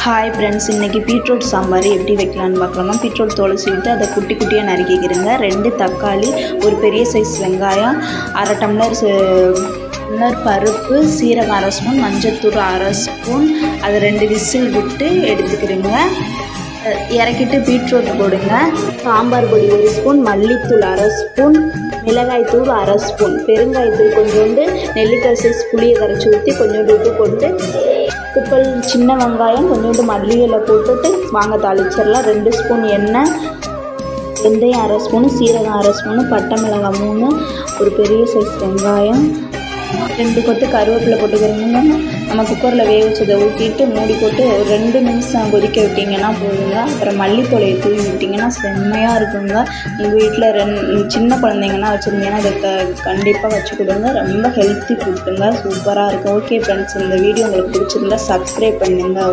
Hi friends, இன்றைக்கி beetroot sambar எப்படி வைக்கலான்னு பார்க்கலாமா. பீட்ரூட் தோலை சீவிட்டு அதை குட்டி குட்டியாக நறுக்கிக்கிறேங்க. 2 தக்காளி, ஒரு பெரிய சைஸ் வெங்காயம், அரை டம்ளர் பருப்பு, சீரகம் அரை ஸ்பூன், மஞ்சள்தூள் அரை ஸ்பூன், அதை 2 விசில் விட்டு எடுத்துக்கிறேங்க. இறக்கிட்டு பீட்ரூட் போடுங்க. சாம்பார் பொடி 1 ஸ்பூன், மல்லித்தூள் அரை ஸ்பூன், மிளகாய்த்தூள் அரை ஸ்பூன், பெருங்காயத்தூள் கொஞ்சோண்டு, நெல்லிக்காய் சைஸ் புளியை கரைச்சி ஊற்றி கொஞ்சோண்டு உப்பு போட்டு, குப்பல் சின்ன வெங்காயம், கொஞ்சோண்டு மல்லி இலை போட்டுட்டு வாங்க தாளிச்சிடலாம். 2 ஸ்பூன் எண்ணெய், வெந்தயம் அரை ஸ்பூனு, சீரகம் அரை ஸ்பூனு, பட்டை மிளகாய் 3, ஒரு பெரிய சைஸ் வெங்காயம், 2 கொத்து கருவேப்பிலை போட்டுக்கிறீங்க. நம்ம குக்கரில் வேக வச்சதை ஊற்றிட்டு மூடி போட்டு ஒரு 2 நிமிஷம் கொதிக்க விட்டிங்கன்னா போதுங்க. அப்புறம் மல்லித்தொலையை தூவி விட்டிங்கன்னா செம்மையாக இருக்குங்க. உங்கள் வீட்டில் சின்ன குழந்தைங்கன்னா வச்சுருந்தீங்கன்னா இதை கண்டிப்பாக வச்சு கொடுங்க. ரொம்ப ஹெல்த்தி ஃபுட்டுங்க, சூப்பராக இருக்கும். ஓகே ஃப்ரெண்ட்ஸ், இந்த வீடியோ உங்களுக்கு பிடிச்சிருந்தா சப்ஸ்கிரைப் பண்ணுங்கள்.